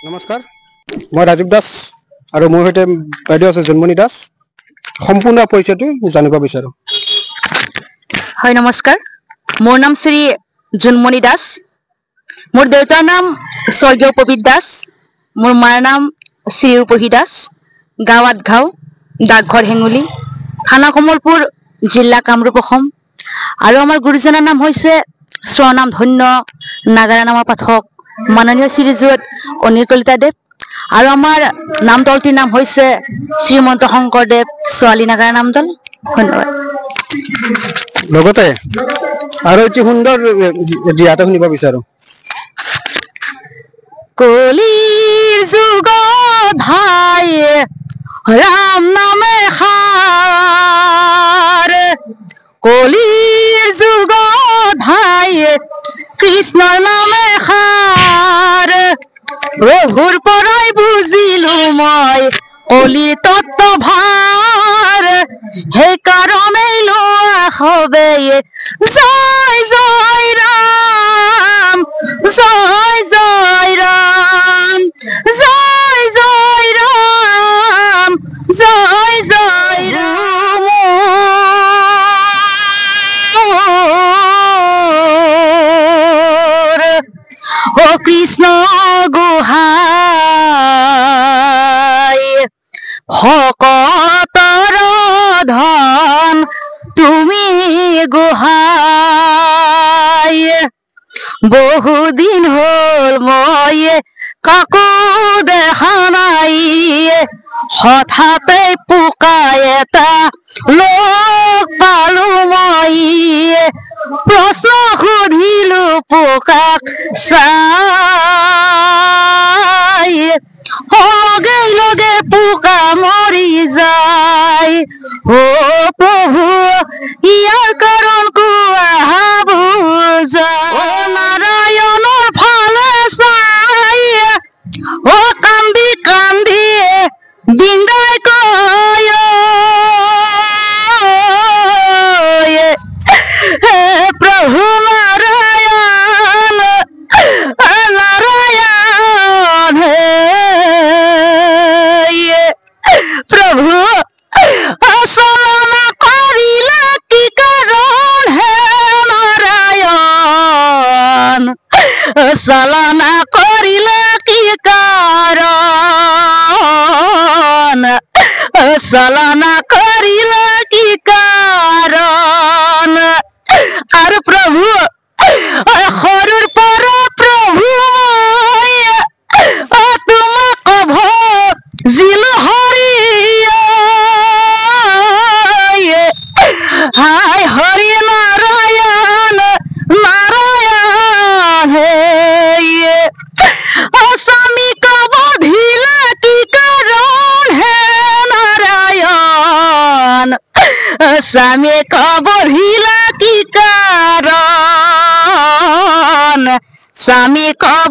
নমস্কাৰ, মই ৰাজীৱ দাস আৰু মোৰ সৈতে বাইদেউ আছে জোনমণি দাস। সম্পূৰ্ণ পৰিচয়টো জানিব বিচাৰোঁ। হয়, নমস্কাৰ। মোৰ নাম শ্ৰী জোনমণি দাস। মোৰ দেউতাৰ নাম স্বৰ্গীয় পবিত্ৰ দাস। মোৰ মাৰ নাম শ্ৰী ৰূপহী দাস। গাঁও আঠগাঁও, ডাকঘৰ হেঙুলি, থানা কমলপুৰ, জিলা কামৰূপ, অসম। আৰু আমাৰ গুৰুজনাৰ নাম হৈছে স্বনাম ধন্য নাগাৰা নামৰ পাঠক মাননীয় শ্ৰীযুত অনিল কলিতা দেৱ। আৰু আমাৰ নাম দলটিৰ নাম হৈছে শ্ৰীমন্ত শংকৰদেৱ ছোৱালী নাগাৰা নাম দল। ধন্যবাদ। লগতে আৰু এটি সুন্দৰ দিহাতে শুনিব বিচাৰোঁ। কলিৰ যুগত ভাই ৰাম নামে সাৰ, কলিৰ যুগত ভাই কৃষ্ণৰ নামে সাৰ। প্ৰভুৰ পৰাই বুজিলো মই কলি তত্ত্ব ভাৰ, সেইকাৰণেই লোৱা হবে জয় জয় ৰাম, জয় জয় ৰাম, জয় জয় ৰাম, জয় জয় ৰাম। ও কৃষ্ণ গোহাঁই ভকতৰ ধন তুমি গোহাঁই। বহুদিন হ'ল মই কাকো দেখা নাই, হঠাতে পোকাই এটা লগ পালো মই। প্ৰশ্ন সুধিলো পোকাক চাই, লগে লগে পোকা মৰি যায়। ও প্ৰভু ইয়াৰ কাৰণ কোৱা বুজাই। ও নাৰায়ণৰ ফালে চাই, ও কান্দি কান্দি বিন্দাই কয়, হে প্ৰভু নাৰায়ণ, নাৰায়ণ হে প্ৰভু চলনা কৰিলে কি কাৰণ হে নাৰায়ণ, চলনা কৰিলে কি কাৰণ, চলনা কৰিলে কি কাৰণ। আৰু প্ৰভু সৰুৰ পৰা প্ৰভু তোমাক ভজিলো হৰি, হাই হৰি নাৰায়ণ, নাৰায়ণ হে। স্বামী কব ধিলে কি কাৰণ হে নাৰায়ণ, স্বামী কব ধিলে কি কাৰণ, স্বামী কব